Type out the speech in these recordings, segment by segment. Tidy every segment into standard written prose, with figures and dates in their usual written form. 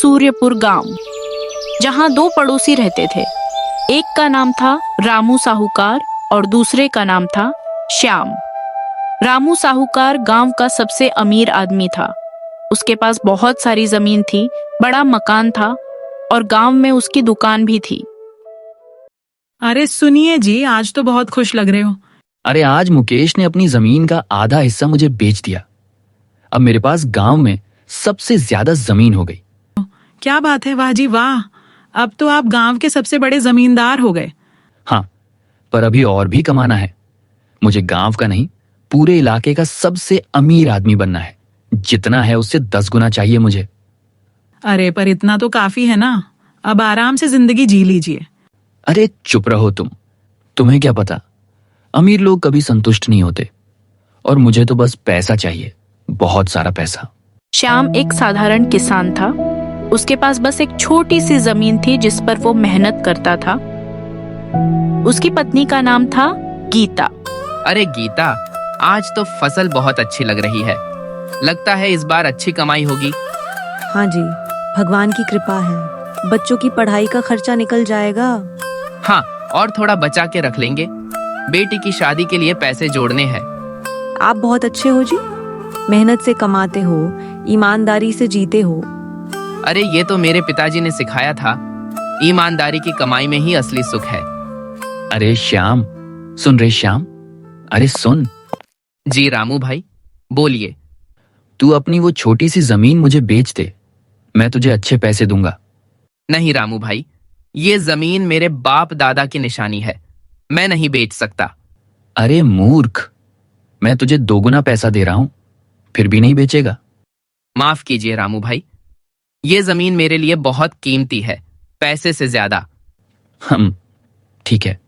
सूर्यपुर गांव, जहां दो पड़ोसी रहते थे। एक का नाम था रामू साहूकार और दूसरे का नाम था श्याम। रामू साहूकार गांव का सबसे अमीर आदमी था। उसके पास बहुत सारी जमीन थी, बड़ा मकान था और गांव में उसकी दुकान भी थी। अरे सुनिए जी, आज तो बहुत खुश लग रहे हो। अरे आज मुकेश ने अपनी जमीन का आधा हिस्सा मुझे बेच दिया। अब मेरे पास गांव में सबसे ज्यादा जमीन हो गई। क्या बात है, वाह जी वाह। अब तो आप गांव के सबसे बड़े जमींदार हो गए। हाँ, पर अभी और भी कमाना है। मुझे गांव का नहीं, पूरे इलाके का सबसे अमीर आदमी बनना है। जितना है उससे 10 गुना चाहिए मुझे। अरे पर इतना तो काफी है ना, अब आराम से जिंदगी जी लीजिए। अरे चुप रहो तुम। तुम्हें क्या पता, अमीर लोग कभी संतुष्ट नहीं होते और मुझे तो बस पैसा चाहिए, बहुत सारा पैसा। श्याम एक साधारण किसान था। उसके पास बस एक छोटी सी जमीन थी जिस पर वो मेहनत करता था। उसकी पत्नी का नाम था गीता। अरे गीता, आज तो फसल बहुत अच्छी लग रही है। लगता है इस बार अच्छी कमाई होगी। हाँ जी, भगवान की कृपा है। बच्चों की पढ़ाई का खर्चा निकल जाएगा। हाँ, और थोड़ा बचा के रख लेंगे। बेटी की शादी के लिए पैसे जोड़ने हैं। आप बहुत अच्छे हो जी, मेहनत से कमाते हो, ईमानदारी से जीते हो। अरे ये तो मेरे पिताजी ने सिखाया था, ईमानदारी की कमाई में ही असली सुख है। अरे श्याम, सुन रे श्याम, अरे सुन। जी रामू भाई, बोलिए। तू अपनी वो छोटी सी जमीन मुझे बेच दे, मैं तुझे अच्छे पैसे दूंगा। नहीं रामू भाई, ये जमीन मेरे बाप दादा की निशानी है, मैं नहीं बेच सकता। अरे मूर्ख, मैं तुझे 2 गुना पैसा दे रहा हूं, फिर भी नहीं बेचेगा? माफ कीजिए रामू भाई, ये जमीन मेरे लिए बहुत कीमती है, पैसे से ज्यादा। ठीक है,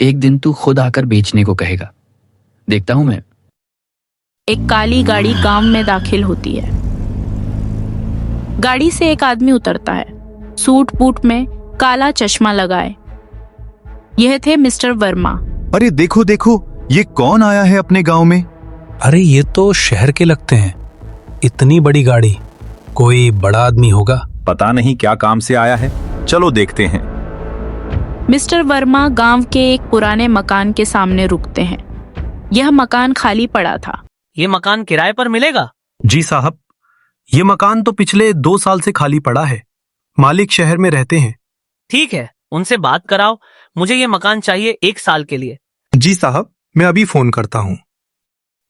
एक दिन तू खुद आकर बेचने को कहेगा, देखता हूं मैं। एक काली गाड़ी गांव में दाखिल होती है। गाड़ी से एक आदमी उतरता है, सूट बूट में, काला चश्मा लगाए। यह थे मिस्टर वर्मा। अरे देखो देखो, ये कौन आया है अपने गांव में? अरे ये तो शहर के लगते हैं। इतनी बड़ी गाड़ी, कोई बड़ा आदमी होगा। पता नहीं क्या काम से आया है, चलो देखते हैं। मिस्टर वर्मा गांव के एक पुराने मकान के सामने रुकते हैं। यह मकान खाली पड़ा था। ये मकान किराए पर मिलेगा? जी साहब, ये मकान तो पिछले 2 साल से खाली पड़ा है। मालिक शहर में रहते हैं। ठीक है, उनसे बात कराओ। मुझे ये मकान चाहिए 1 साल के लिए। जी साहब, मैं अभी फोन करता हूँ।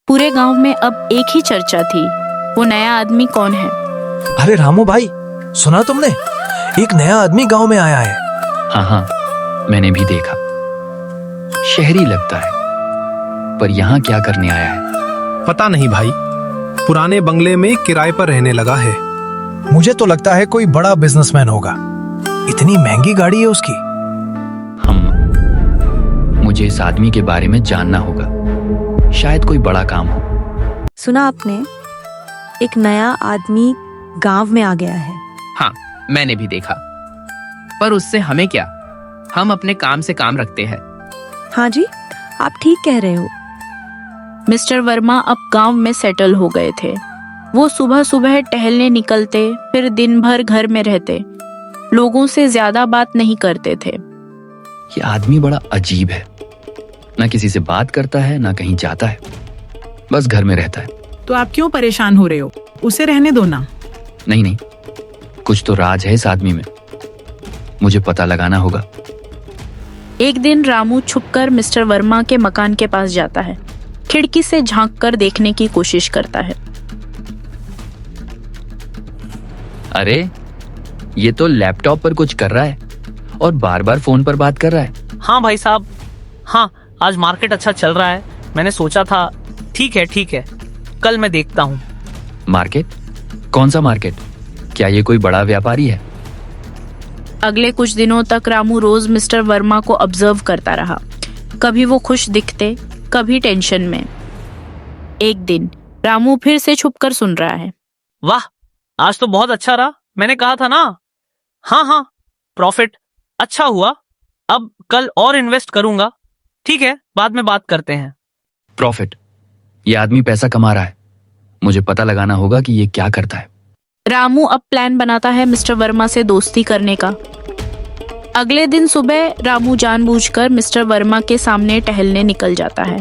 पूरे गांव में अब एक ही चर्चा थी, वो नया आदमी कौन है। अरे रामू भाई, सुना तुमने? एक नया आदमी गांव में आया है। हाँ, मैंने भी देखा। शहरी लगता है, पर यहाँ क्या करने आया है? पता नहीं भाई, पुराने बंगले में किराए पर रहने लगा है। मुझे तो लगता है कोई बड़ा बिजनेसमैन होगा। इतनी महंगी गाड़ी है उसकी। मुझे इस आदमी के बारे में जानना होगा, शायद कोई बड़ा काम हो। सुना आपने, एक नया आदमी गांव में आ गया है। हाँ, मैंने भी देखा, पर उससे हमें क्या, हम अपने काम से काम रखते हैं। हाँ जी, आप ठीक कह रहे हो। मिस्टर वर्मा अब गांव में सेटल हो गए थे। वो सुबह सुबह टहलने निकलते, फिर दिन भर घर में रहते। लोगों से ज्यादा बात नहीं करते थे। ये आदमी बड़ा अजीब है, ना किसी से बात करता है, ना कहीं जाता है, बस घर में रहता है। तो आप क्यों परेशान हो रहे हो? उसे रहने दो ना। नहीं, कुछ तो राज है इस आदमी में, मुझे पता लगाना होगा। एक दिन रामू छुपकर मिस्टर वर्मा के मकान के पास जाता है। खिड़की से झांककर देखने की कोशिश करता है। अरे ये तो लैपटॉप पर कुछ कर रहा है और बार बार फोन पर बात कर रहा है। हाँ भाई साहब, हाँ, आज मार्केट अच्छा चल रहा है। मैंने सोचा था, ठीक है, कल मैं देखता हूँ। मार्केट? कौन सा मार्केट? क्या ये कोई बड़ा व्यापारी है? अगले कुछ दिनों तक रामू रोज मिस्टर वर्मा को ऑब्जर्व करता रहा। कभी वो खुश दिखते, कभी टेंशन में। एक दिन रामू फिर से छुपकर सुन रहा है। वाह, आज तो बहुत अच्छा रहा। मैंने कहा था ना। हाँ, प्रॉफिट अच्छा हुआ। अब कल और इन्वेस्ट करूंगा। ठीक है, बाद में बात करते हैं। प्रॉफिट? ये आदमी पैसा कमा रहा है, मुझे पता लगाना होगा कि ये क्या करता है। रामू अब प्लान बनाता है मिस्टर वर्मा से दोस्ती करने का। अगले दिन सुबह रामू जानबूझकर मिस्टर वर्मा के सामने टहलने निकल जाता है।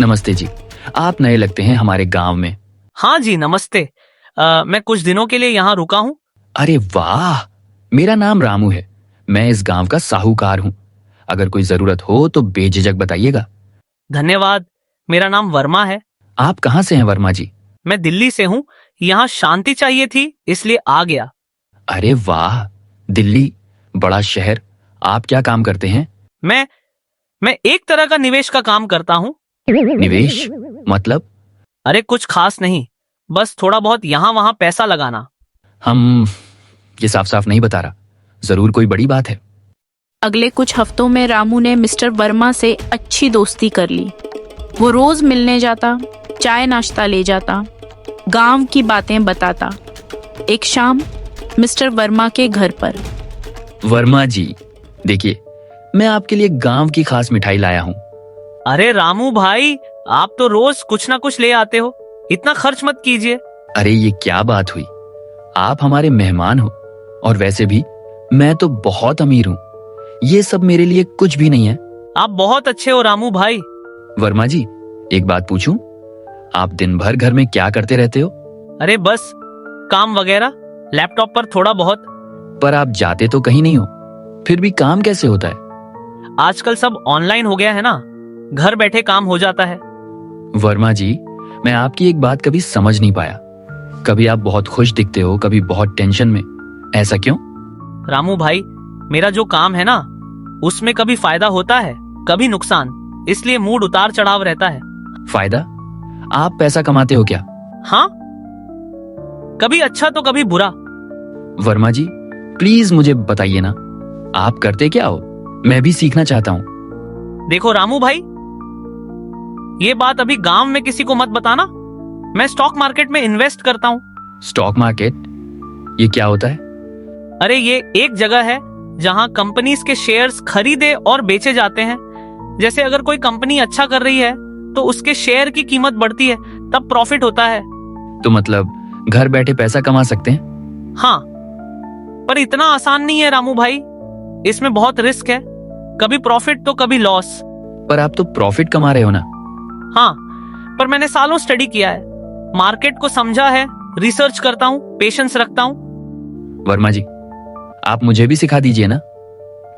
नमस्ते जी, आप नए लगते हैं हमारे गांव में। हाँ जी, नमस्ते। मैं कुछ दिनों के लिए यहाँ रुका हूँ। अरे वाह, मेरा नाम रामू है। मैं इस गांव का साहूकार हूँ। अगर कोई जरूरत हो तो बेझिझक बताइएगा। धन्यवाद। मेरा नाम वर्मा है। आप कहाँ से हैं वर्मा जी? मैं दिल्ली से हूँ। यहाँ शांति चाहिए थी, इसलिए आ गया। अरे वाह, दिल्ली बड़ा शहर। आप क्या काम करते हैं? मैं एक तरह का निवेश का काम करता हूँ। निवेश मतलब? अरे कुछ खास नहीं, बस थोड़ा बहुत यहाँ वहाँ पैसा लगाना। हम ये साफ साफ नहीं बता रहा। जरूर कोई बड़ी बात है। अगले कुछ हफ्तों में रामू ने मिस्टर वर्मा से अच्छी दोस्ती कर ली। वो रोज मिलने जाता, चाय नाश्ता ले जाता, गांव की बातें बताता। एक शाम मिस्टर वर्मा के घर पर। वर्मा जी, देखिए, मैं आपके लिए गांव की खास मिठाई लाया हूँ। अरे रामू भाई, आप तो रोज कुछ ना कुछ ले आते हो, इतना खर्च मत कीजिए। अरे ये क्या बात हुई? आप हमारे मेहमान हो, और वैसे भी मैं तो बहुत अमीर हूँ। ये सब मेरे लिए कुछ भी नहीं है। आप बहुत अच्छे हो रामू भाई। वर्मा जी, एक बात पूछूं? आप दिन भर घर में क्या करते रहते हो? अरे बस काम वगैरह, लैपटॉप पर थोड़ा बहुत। पर आप जाते तो कहीं नहीं हो, फिर भी काम कैसे होता है? आजकल सब ऑनलाइन हो गया है ना, घर बैठे काम हो जाता है। वर्मा जी, मैं आपकी एक बात कभी समझ नहीं पाया। कभी आप बहुत खुश दिखते हो, कभी बहुत टेंशन में। ऐसा क्यों? रामू भाई, मेरा जो काम है ना, उसमें कभी फायदा होता है, कभी नुकसान, इसलिए मूड उतार चढ़ाव रहता है। फायदा? आप पैसा कमाते हो क्या? हाँ, कभी अच्छा तो कभी बुरा। वर्मा जी, प्लीज मुझे बताइए ना, आप करते क्या हो? मैं भी सीखना चाहता हूँ। देखो रामू भाई, ये बात अभी गांव में किसी को मत बताना। मैं स्टॉक मार्केट में इन्वेस्ट करता हूँ। Stock market? ये क्या होता है? अरे ये एक जगह है जहां कंपनीज के शेयर्स खरीदे और बेचे जाते हैं। जैसे अगर कोई कंपनी अच्छा कर रही है तो उसके शेयर की कीमत बढ़ती है, तब प्रॉफिट होता है। तो मतलब घर बैठे पैसा कमा सकते हैं? हाँ, पर इतना आसान नहीं है रामू भाई, इसमें बहुत रिस्क है। कभी प्रॉफिट तो कभी लॉस। पर आप तो प्रॉफिट कमा रहे हो ना? हाँ, पर मैंने सालों स्टडी किया है, मार्केट को समझा है, रिसर्च करता हूँ, पेशेंस रखता हूँ। वर्मा जी, आप मुझे भी सिखा दीजिए ना,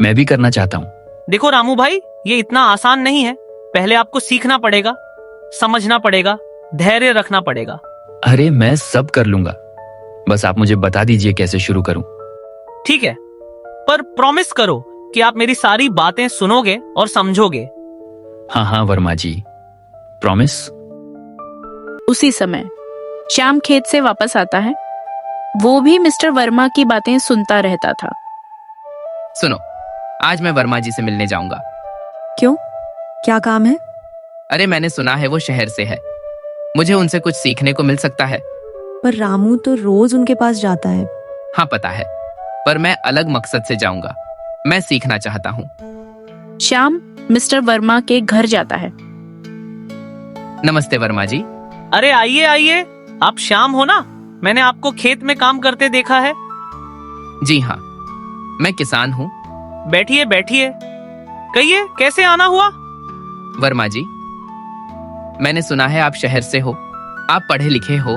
मैं भी करना चाहता हूँ। देखो रामू भाई, ये इतना आसान नहीं है। पहले आपको सीखना पड़ेगा, समझना पड़ेगा, धैर्य रखना पड़ेगा। अरे मैं सब कर लूंगा, बस आप मुझे बता दीजिए कैसे शुरू करूं। ठीक है, पर प्रॉमिस करो कि आप मेरी सारी बातें सुनोगे और समझोगे। हाँ हाँ वर्मा जी, प्रॉमिस। उसी समय श्याम खेत से वापस आता है। वो भी मिस्टर वर्मा की बातें सुनता रहता था। सुनो, आज मैं वर्मा जी से मिलने जाऊंगा। क्यों, क्या काम है? अरे मैंने सुना है वो शहर से है, मुझे उनसे कुछ सीखने को मिल सकता है। पर रामू तो रोज उनके पास जाता है। हाँ पता है, पर मैं अलग मकसद से जाऊंगा। मैं सीखना चाहता हूँ। श्याम मिस्टर वर्मा के घर जाता है। नमस्ते वर्मा जी। अरे आइए आइए, आप श्याम हो ना? मैंने आपको खेत में काम करते देखा है। जी हाँ, मैं किसान हूँ। बैठिए बैठिए, कहिए कैसे आना हुआ? वर्मा जी, मैंने सुना है आप शहर से हो, आप पढ़े लिखे हो।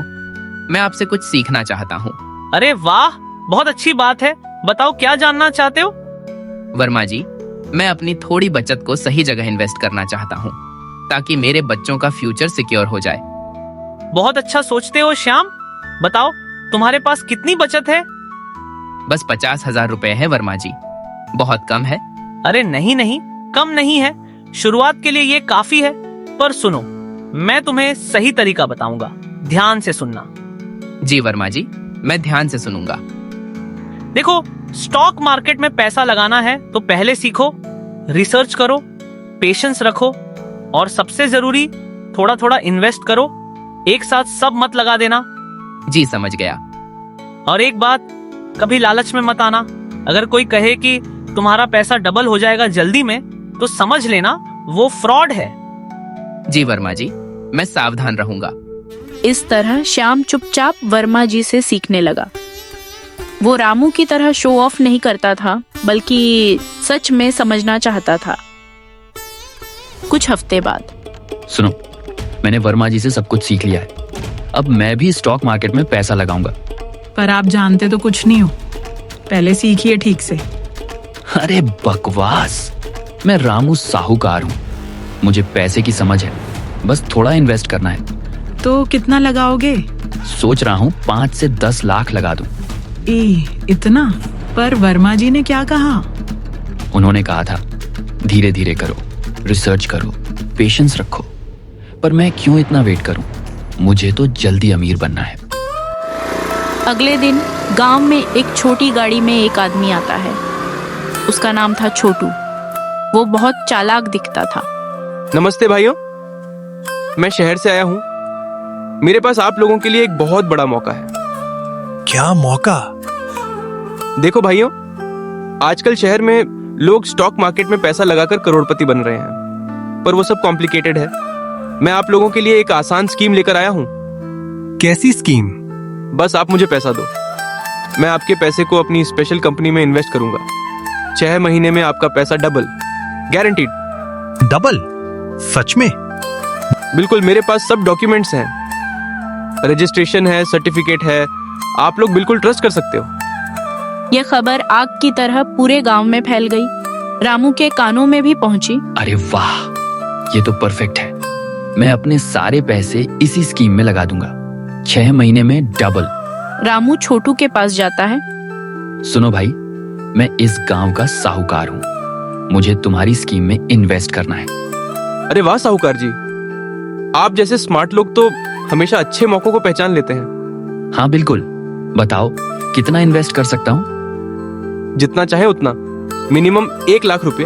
मैं आपसे कुछ सीखना चाहता हूँ। अरे वाह, बहुत अच्छी बात है। बताओ क्या जानना चाहते हो? वर्मा जी, मैं अपनी थोड़ी बचत को सही जगह इन्वेस्ट करना चाहता हूँ, ताकि मेरे बच्चों का फ्यूचर सिक्योर हो जाए। बहुत अच्छा सोचते हो श्याम। बताओ तुम्हारे पास कितनी बचत है? बस 50,000 रुपए है वर्मा जी, बहुत कम है। अरे नहीं नहीं, कम नहीं है, शुरुआत के लिए ये काफी है। पर सुनो, मैं तुम्हें सही तरीका बताऊंगा, ध्यान से सुनना। जी वर्मा जी, मैं ध्यान से सुनूंगा। देखो, स्टॉक मार्केट में पैसा लगाना है तो पहले सीखो, रिसर्च करो, पेशेंस रखो, और सबसे जरूरी थोड़ा थोड़ा इन्वेस्ट करो। एक साथ सब मत लगा देना। जी समझ गया। और एक बात, कभी लालच में मत आना। अगर कोई कहे कि तुम्हारा पैसा डबल हो जाएगा जल्दी में, तो समझ लेना वो फ्रॉड है। जी वर्मा जी, मैं सावधान रहूंगा। इस तरह श्याम चुपचाप वर्मा जी से सीखने लगा। वो रामू की तरह शो ऑफ नहीं करता था, बल्कि सच में समझना चाहता था। कुछ हफ्ते बाद सुनो, मैंने वर्मा जी से सब कुछ सीख लिया है। अब मैं भी स्टॉक मार्केट में पैसा लगाऊंगा। पर आप जानते तो कुछ नहीं हो, पहले सीखिए ठीक से। अरे बकवास, मैं रामू साहूकार हूँ। मुझे पैसे की समझ है, बस थोड़ा इन्वेस्ट करना है। तो कितना लगाओगे? सोच रहा हूँ 5 से 10 लाख लगा दूं। इतना? पर वर्मा जी ने क्या कहा? उन्होंने कहा था धीरे धीरे करो, रिसर्च करो, पेशेंस रखो। पर मैं क्यों इतना वेट करूं? मुझे तो जल्दी अमीर बनना है। अगले दिन गांव में एक छोटी गाड़ी में एक आदमी आता है। उसका नाम था छोटू। वो बहुत चालाक दिखता था। नमस्ते भाइयों, मैं शहर से आया हूँ। मेरे पास आप लोगों के लिए एक बहुत बड़ा मौका है। क्या मौका? देखो भाइयों, आजकल शहर में लोग स्टॉक मार्केट में पैसा लगाकर करोड़पति बन रहे हैं, पर वो सब कॉम्प्लिकेटेड है। मैं आप लोगों के लिए एक आसान स्कीम लेकर आया हूँ। कैसी स्कीम? बस आप मुझे पैसा दो, मैं आपके पैसे को अपनी स्पेशल कंपनी में इन्वेस्ट करूंगा। 6 महीने में आपका पैसा डबल, गारंटीड। डबल? सच में? बिल्कुल, मेरे पास सब डॉक्यूमेंट्स हैं, रजिस्ट्रेशन है, सर्टिफिकेट है। आप लोग बिल्कुल ट्रस्ट कर सकते हो। यह खबर आग की तरह पूरे गांव में फैल गई। रामू के कानों में भी पहुंची। अरे वाह, ये तो परफेक्ट है। मैं अपने सारे पैसे इसी स्कीम में लगा दूंगा। 6 महीने में डबल। रामू छोटू के पास जाता है। सुनो भाई, मैं इस गांव का साहूकार हूँ। मुझे तुम्हारी स्कीम में इन्वेस्ट करना है। अरे वाह साहूकार जी, आप जैसे स्मार्ट लोग तो हमेशा अच्छे मौकों को पहचान लेते हैं। हाँ बिल्कुल, बताओ कितना इन्वेस्ट कर सकता हूँ? जितना चाहे उतना, मिनिमम 1 लाख रुपए,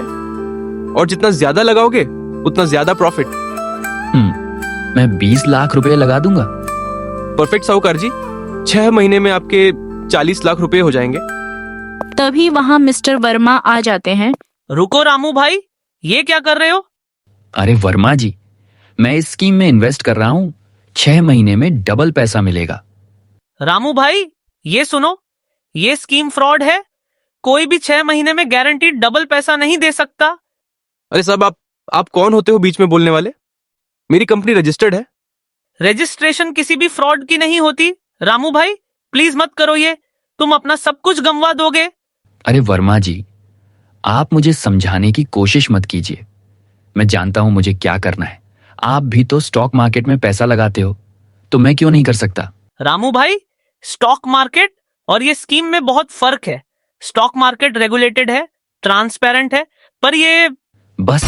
और जितना ज्यादा लगाओगे उतना ज्यादा प्रॉफिट। मैं 20 लाख रुपए लगा दूंगा। परफेक्ट साहूकार जी, 6 महीने में आपके 40 लाख रुपए हो जाएंगे। तभी वहां मिस्टर वर्मा आ जाते हैं। रुको रामू भाई, ये क्या कर रहे हो? अरे वर्मा जी, मैं इस स्कीम में इन्वेस्ट कर रहा हूँ। 6 महीने में डबल पैसा मिलेगा। रामू भाई, ये सुनो, ये स्कीम फ्रॉड है। कोई भी 6 महीने में गारंटीड डबल पैसा नहीं दे सकता। अरे साहब, आप कौन होते हो बीच में बोलने वाले? मेरी कंपनी रजिस्टर्ड है। रजिस्ट्रेशन किसी भी फ्रॉड की नहीं होती। रामू भाई, प्लीज मत करो ये, तुम अपना सब कुछ गंवा दोगे। अरे वर्मा जी, आप मुझे समझाने की कोशिश मत कीजिए। मैं जानता हूं मुझे क्या करना है। आप भी तो स्टॉक मार्केट में पैसा लगाते हो, तो मैं क्यों नहीं कर सकता? रामू भाई, स्टॉक मार्केट और ये स्कीम में बहुत फर्क है। स्टॉक मार्केट रेगुलेटेड है, ट्रांसपेरेंट है, पर ये बस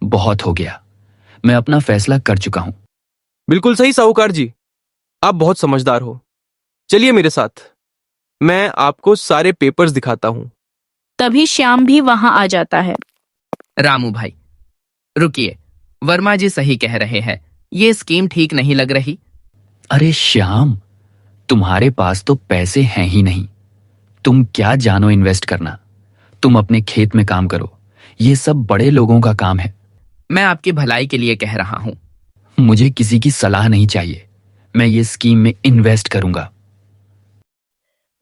बहुत हो गया। मैं अपना फैसला कर चुका हूं। बिल्कुल सही साहूकार जी, आप बहुत समझदार हो। चलिए मेरे साथ, मैं आपको सारे पेपर्स दिखाता हूं। तभी श्याम भी वहां आ जाता है। रामू भाई रुकिए, वर्मा जी सही कह रहे हैं, ये स्कीम ठीक नहीं लग रही। अरे श्याम, तुम्हारे पास तो पैसे हैं ही नहीं। तुम क्या जानो इन्वेस्ट करना? तुम अपने खेत में काम करो, ये सब बड़े लोगों का काम है। मैं आपकी भलाई के लिए कह रहा हूं। मुझे किसी की सलाह नहीं चाहिए, मैं ये स्कीम में इन्वेस्ट करूंगा।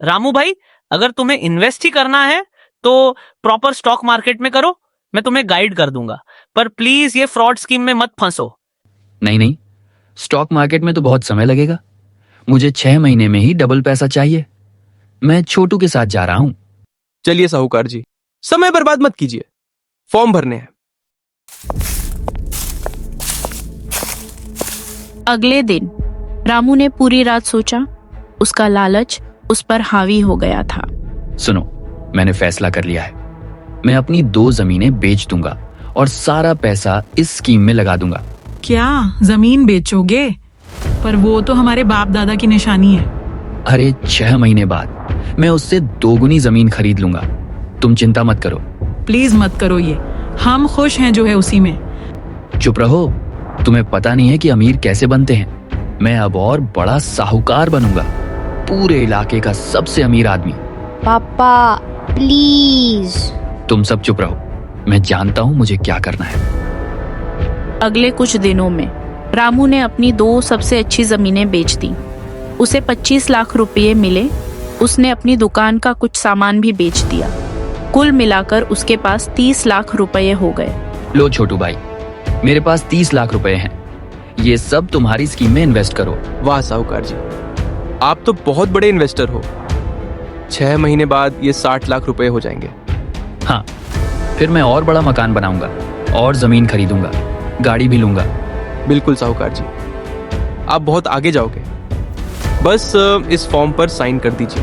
रामू भाई, अगर तुम्हें इन्वेस्ट ही करना है तो प्रॉपर स्टॉक मार्केट में करो, मैं तुम्हें गाइड कर दूंगा। पर प्लीज ये फ्रॉड स्कीम में मत फंसो। नहीं, स्टॉक मार्केट में तो बहुत समय लगेगा। मुझे 6 महीने में ही डबल पैसा चाहिए। मैं छोटू के साथ जा रहा हूं। चलिए साहूकार जी, समय बर्बाद मत कीजिए, फॉर्म भरने हैं। अगले दिन रामू ने पूरी रात सोचा। उसका लालच उस पर हावी हो गया था। सुनो, मैंने फैसला कर लिया है। मैं अपनी 2 जमीनें बेच दूंगा और सारा पैसा इस स्कीम में लगा दूंगा। क्या जमीन बेचोगे? पर वो तो हमारे बाप दादा की निशानी है। अरे 6 महीने बाद मैं उससे 2 गुनी जमीन खरीद लूंगा। तुम चिंता मत करो। प्लीज मत करो ये, हम खुश हैं जो है उसी में। चुप रहो, तुम्हें पता नहीं है कि अमीर कैसे बनते हैं। मैं अब और बड़ा साहूकार बनूंगा, पूरे इलाके का सबसे अमीर आदमी। पापा प्लीज। तुम सब चुप रहो, मैं जानता हूं मुझे क्या करना है। अगले कुछ दिनों में रामू ने अपनी 2 सबसे अच्छी जमीनें बेच दी। उसे 25 लाख रुपये मिले। उसने अपनी दुकान का कुछ सामान भी बेच दिया। कुल मिलाकर उसके पास 30 लाख रुपये हो गए। लो छोटू भाई, मेरे पास 30 लाख रुपए हैं। ये सब तुम्हारी स्कीम में इन्वेस्ट करो। वाह साहूकार जी, आप तो बहुत बड़े इन्वेस्टर हो। 6 महीने बाद ये 60 लाख रुपए हो जाएंगे। हाँ, फिर मैं और बड़ा मकान बनाऊंगा और जमीन खरीदूंगा, गाड़ी भी लूंगा। बिल्कुल साहूकार जी, आप बहुत आगे जाओगे। बस इस फॉर्म पर साइन कर दीजिए।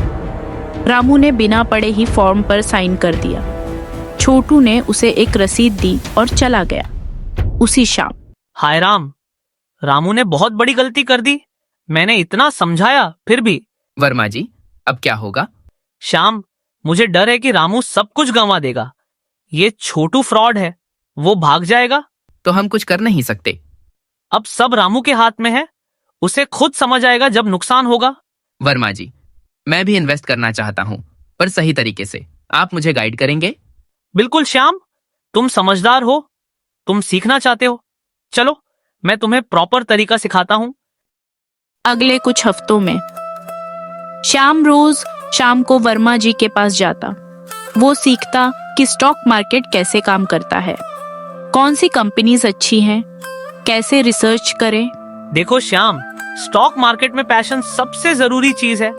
रामू ने बिना पढ़े ही फॉर्म पर साइन कर दिया। छोटू ने उसे एक रसीद दी और चला गया। उसी शाम हाय राम, रामू ने बहुत बड़ी गलती कर दी। मैंने इतना समझाया फिर भी। वर्मा जी, अब क्या होगा? श्याम, मुझे डर है कि रामू सब कुछ गंवा देगा। ये छोटू फ्रॉड है, वो भाग जाएगा तो हम कुछ कर नहीं सकते। अब सब रामू के हाथ में है। उसे खुद समझ आएगा जब नुकसान होगा। वर्मा जी, मैं भी इन्वेस्ट करना चाहता हूँ, पर सही तरीके से। आप मुझे गाइड करेंगे? बिल्कुल श्याम, तुम समझदार हो, तुम सीखना चाहते हो। चलो, मैं तुम्हें प्रॉपर तरीका सिखाता हूँ। अगले कुछ हफ्तों में श्याम रोज शाम को वर्मा जी के पास जाता। वो सीखता कि स्टॉक मार्केट कैसे काम करता है, कौन सी कंपनीज अच्छी हैं, कैसे रिसर्च करें। देखो श्याम, स्टॉक मार्केट में पैशन सबसे जरूरी चीज है।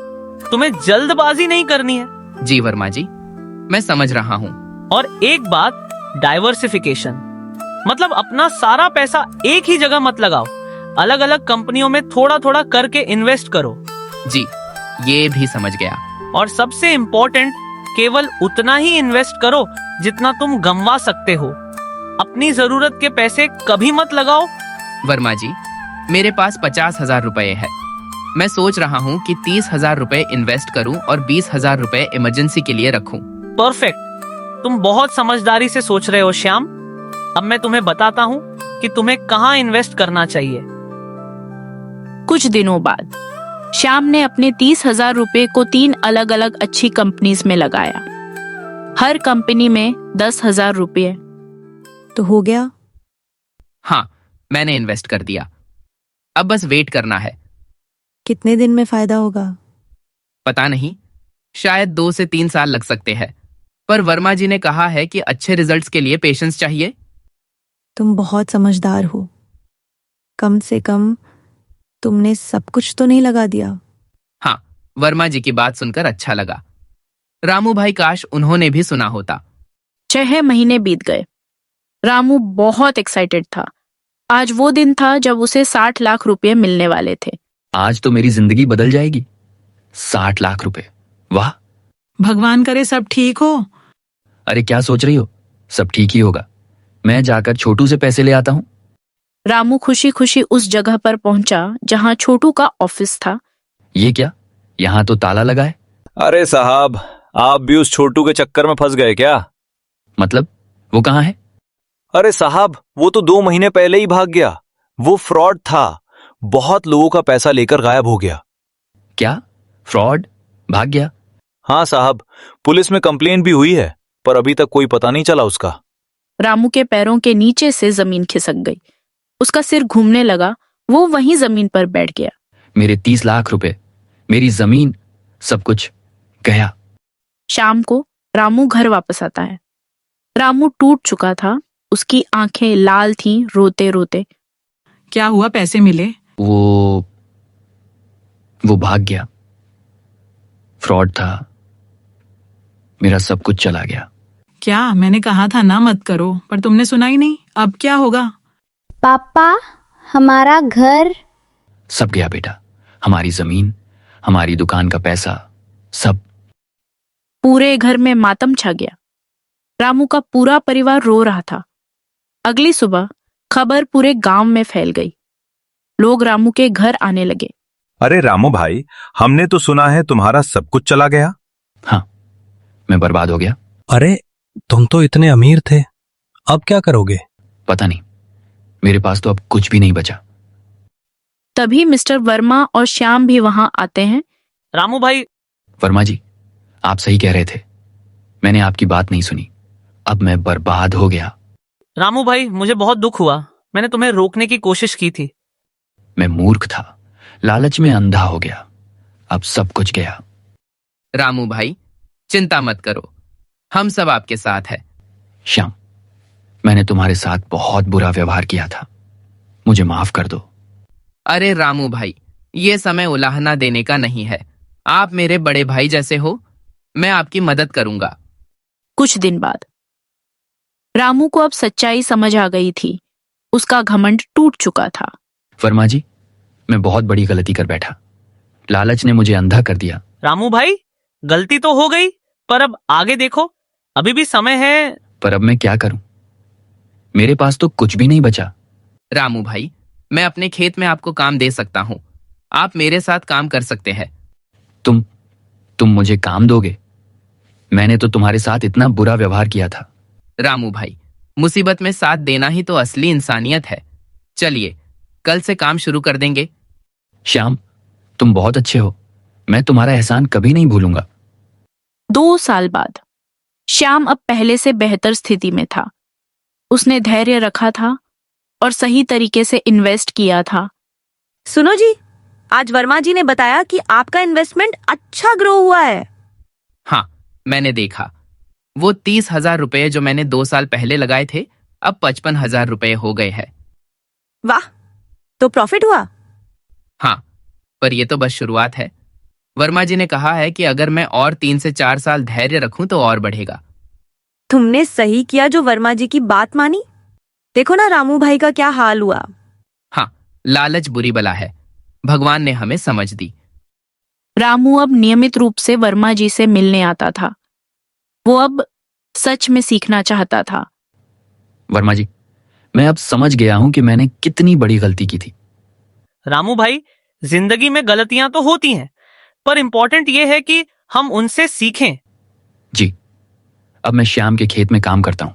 तुम्हें जल्दबाजी नहीं करनी है। जी वर्मा जी, मैं समझ रहा हूँ। और एक बात, डाइवर्सिफिकेशन, मतलब अपना सारा पैसा एक ही जगह मत लगाओ। अलग अलग कंपनियों में थोड़ा थोड़ा करके इन्वेस्ट करो। जी, ये भी समझ गया। और सबसे इम्पोर्टेंट, केवल उतना ही इन्वेस्ट करो जितना तुम गंवा सकते हो। अपनी जरूरत के पैसे कभी मत लगाओ। वर्मा जी, मेरे पास 50,000 रुपए है। मैं सोच रहा हूँ कि 30,000 रुपए इन्वेस्ट करूँ और 20,000 रुपए इमरजेंसी के लिए रखूँ। परफेक्ट, तुम बहुत समझदारी से सोच रहे हो श्याम। अब मैं तुम्हें बताता हूँ कि तुम्हें कहाँ इन्वेस्ट करना चाहिए। कुछ दिनों बाद श्याम ने अपने 30,000 रुपए को 3 अलग अलग अच्छी कंपनीज में लगाया। हर कंपनी में 10,000 रुपये। तो हो गया। हाँ, मैंने इन्वेस्ट कर दिया। अब बस वेट करना है। कितने दिन में फायदा होगा? पता नहीं, शायद 2 से 3 साल लग सकते हैं। पर वर्मा जी ने कहा है कि अच्छे रिजल्ट्स के लिए पेशेंस चाहिए। तुम बहुत समझदार हो। कम से कम तुमने सब कुछ तो नहीं लगा दिया। हाँ, वर्मा जी की बात सुनकर अच्छा लगा। रामू भाई, काश उन्होंने भी सुना होता। 6 महीने बीत गए। रामू बहुत एक्साइटेड था। आज वो दिन था जब उसे 60 लाख रुपए मिलने वाले थे। आज तो मेरी जिंदगी बदल जाएगी। 60 लाख रुपए, वाह। भगवान करे सब ठीक हो। अरे क्या सोच रही हो, सब ठीक ही होगा। मैं जाकर छोटू से पैसे ले आता हूँ। रामू खुशी खुशी उस जगह पर पहुंचा जहां छोटू का ऑफिस था। ये क्या, यहाँ तो ताला लगा है। अरे साहब, आप भी उस छोटू के चक्कर में फंस गए क्या? मतलब वो कहाँ है? अरे साहब, वो तो 2 महीने पहले ही भाग गया। वो फ्रॉड था, बहुत लोगों का पैसा लेकर गायब हो गया। क्या, फ्रॉड भाग गया? हाँ साहब, पुलिस में कंप्लेन भी हुई है, पर अभी तक कोई पता नहीं चला उसका। रामू के पैरों के नीचे से जमीन खिसक गई। उसका सिर घूमने लगा। वो वहीं जमीन पर बैठ गया। मेरे 30 लाख रुपए, मेरी जमीन, सब कुछ गया। शाम को रामू घर वापस आता है। रामू टूट चुका था। उसकी आंखें लाल थीं रोते रोते। क्या हुआ, पैसे मिले? वो भाग गया। फ्रॉड था। मेरा सब कुछ चला गया। क्या, मैंने कहा था ना मत करो, पर तुमने सुना ही नहीं। अब क्या होगा? पापा, हमारा घर। सब गया बेटा, हमारी जमीन, हमारी दुकान का पैसा, सब। पूरे घर में मातम छा गया। रामू का पूरा परिवार रो रहा था। अगली सुबह खबर पूरे गांव में फैल गई। लोग रामू के घर आने लगे। अरे रामू भाई, हमने तो सुना है तुम्हारा सब कुछ चला गया। हाँ, मैं बर्बाद हो गया। अरे तुम तो इतने अमीर थे, अब क्या करोगे? पता नहीं, मेरे पास तो अब कुछ भी नहीं बचा। तभी मिस्टर वर्मा और श्याम भी वहां आते हैं। रामू भाई। वर्मा जी, आप सही कह रहे थे। मैंने आपकी बात नहीं सुनी। अब मैं बर्बाद हो गया। रामू भाई, मुझे बहुत दुख हुआ। मैंने तुम्हें रोकने की कोशिश की थी, मैं मूर्ख था, लालच में अंधा हो गया। अब सब कुछ गया। रामू भाई, चिंता मत करो, हम सब आपके साथ हैं। श्याम, मैंने तुम्हारे साथ बहुत बुरा व्यवहार किया था, मुझे माफ कर दो। अरे रामू भाई, ये समय उलाहना देने का नहीं है। आप मेरे बड़े भाई जैसे हो, मैं आपकी मदद करूंगा। कुछ दिन बाद रामू को अब सच्चाई समझ आ गई थी। उसका घमंड टूट चुका था। वर्मा जी, मैं बहुत बड़ी गलती कर बैठा। लालच ने मुझे अंधा कर दिया। रामू भाई, गलती तो हो गई, पर अब आगे देखो, अभी भी समय है। पर अब मैं क्या करूं? मेरे पास तो कुछ भी नहीं बचा। रामू भाई, मैं अपने खेत में आपको काम दे सकता हूँ। आप मेरे साथ काम कर सकते हैं। तुम मुझे काम दोगे? मैंने तो तुम्हारे साथ इतना बुरा व्यवहार किया था। रामू भाई, मुसीबत में साथ देना ही तो असली इंसानियत है। चलिए, कल से काम शुरू कर देंगे। श्याम, तुम बहुत अच्छे हो, मैं तुम्हारा एहसान कभी नहीं भूलूंगा। 2 साल बाद श्याम अब पहले से बेहतर स्थिति में था। उसने धैर्य रखा था और सही तरीके से इन्वेस्ट किया था। सुनो जी, आज वर्मा जी ने बताया कि आपका इन्वेस्टमेंट अच्छा ग्रो हुआ है। हाँ, मैंने देखा। वो 30,000 रुपए जो मैंने 2 साल पहले लगाए थे, अब 55,000 रुपए हो गए हैं। वाह, तो प्रॉफिट हुआ? हाँ, पर ये तो बस शुरुआत है। वर्मा जी ने कहा है कि अगर मैं और 3 से 4 साल धैर्य रखूं तो और बढ़ेगा। तुमने सही किया जो वर्मा जी की बात मानी। देखो ना रामू भाई का क्या हाल हुआ। हाँ, लालच बुरी बला है, भगवान ने हमें समझ दी। रामू अब नियमित रूप से वर्मा जी से मिलने आता था। वो अब सच में सीखना चाहता था। वर्मा जी, मैं अब समझ गया हूं कि मैंने कितनी बड़ी गलती की थी। रामू भाई, जिंदगी में गलतियां तो होती हैं, पर इंपॉर्टेंट ये है कि हम उनसे सीखें। जी, अब मैं श्याम के खेत में काम करता हूं।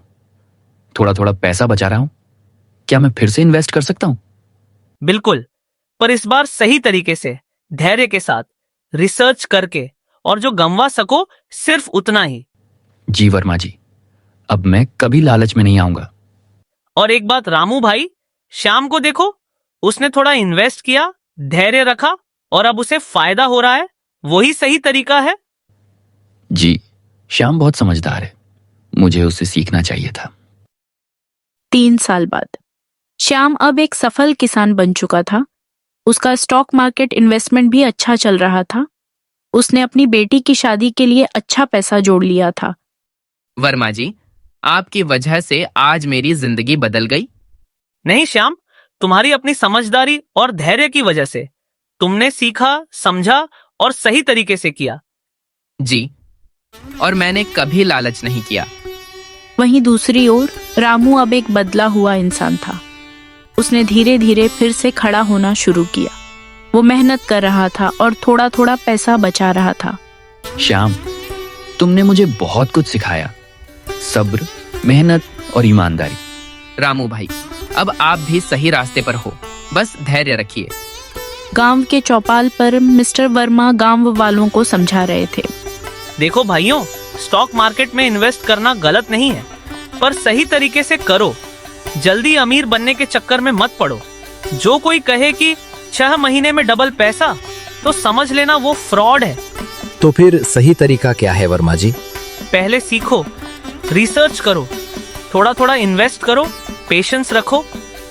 थोड़ा थोड़ा पैसा बचा रहा हूं। क्या मैं फिर से इन्वेस्ट कर सकता हूं? बिल्कुल, पर इस बार सही तरीके से, धैर्य के साथ, रिसर्च करके, और जो गंवा सको सिर्फ उतना ही। जी वर्मा जी, अब मैं कभी लालच में नहीं आऊंगा। और एक बात रामू भाई, श्याम को देखो, उसने थोड़ा इन्वेस्ट किया, धैर्य रखा, और अब उसे फायदा हो रहा है। वही सही तरीका है। जी, श्याम बहुत समझदार है, मुझे उससे सीखना चाहिए था। 3 साल बाद श्याम अब एक सफल किसान बन चुका था। उसका स्टॉक मार्केट इन्वेस्टमेंट भी अच्छा चल रहा था। उसने अपनी बेटी की शादी के लिए अच्छा पैसा जोड़ लिया था। वर्मा जी, आपकी वजह से आज मेरी जिंदगी बदल गई। नहीं श्याम, तुम्हारी अपनी समझदारी और धैर्य की वजह से। तुमने सीखा, समझा और सही तरीके से किया। जी, और मैंने कभी लालच नहीं किया। वहीं दूसरी ओर रामू अब एक बदला हुआ इंसान था। उसने धीरे धीरे फिर से खड़ा होना शुरू किया। वो मेहनत कर रहा था और थोड़ा थोड़ा पैसा बचा रहा था। श्याम, तुमने मुझे बहुत कुछ सिखाया, सब्र, मेहनत और ईमानदारी। रामू भाई, अब आप भी सही रास्ते पर हो, बस धैर्य रखिए। गांव के चौपाल पर मिस्टर वर्मा गांव वालों को समझा रहे थे। देखो भाइयों, स्टॉक मार्केट में इन्वेस्ट करना गलत नहीं है, पर सही तरीके से करो। जल्दी अमीर बनने के चक्कर में मत पड़ो। जो कोई कहे कि 6 महीने में डबल पैसा, तो समझ लेना वो फ्रॉड है। तो फिर सही तरीका क्या है वर्मा जी? पहले सीखो, रिसर्च करो, थोड़ा थोड़ा इन्वेस्ट करो, पेशेंस रखो,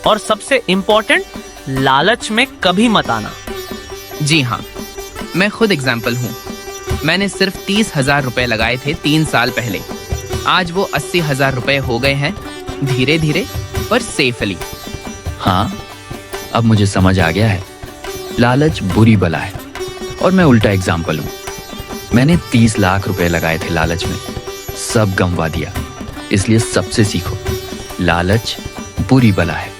और सबसे इम्पोर्टेंट, लालच में कभी मत आना। जी हाँ, मैं खुद एग्जाम्पल हूँ। मैंने सिर्फ 30,000 रुपए लगाए थे 3 साल पहले। आज वो 80,000 रुपए हो गए हैं, धीरे धीरे पर सेफली। हाँ, अब मुझे समझ आ गया है, लालच बुरी बला है और मैं उल्टा एग्जाम्पल हूँ। मैंने 30 लाख रुपए लगाए थे लालच में, सब गंवा दिया। इसलिए सबसे सीखो, लालच बुरी बला है।